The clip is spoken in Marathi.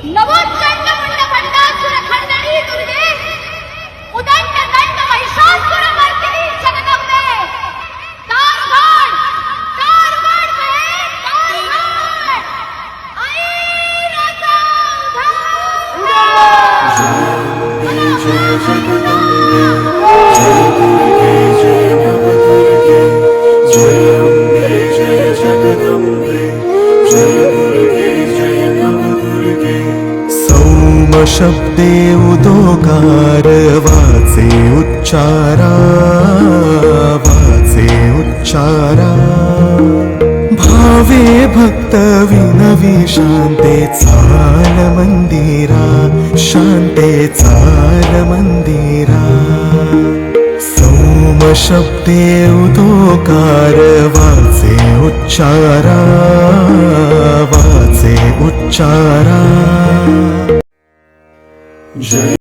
नवोत्कंठ मुंड खंडासुर खंडणी दुर्गे उदंड दंड महिषासुर मर्दिनी जगदंबे कारवाड कारवाड में कारवाड आई राजा शब्दे उदोकार वाचे उच्चारा भावे भक्त विनवी शांते चाल मंदिरा शांते चाल मंदिरा सौम शब्दे उदोकार वाचे उच्चारा जय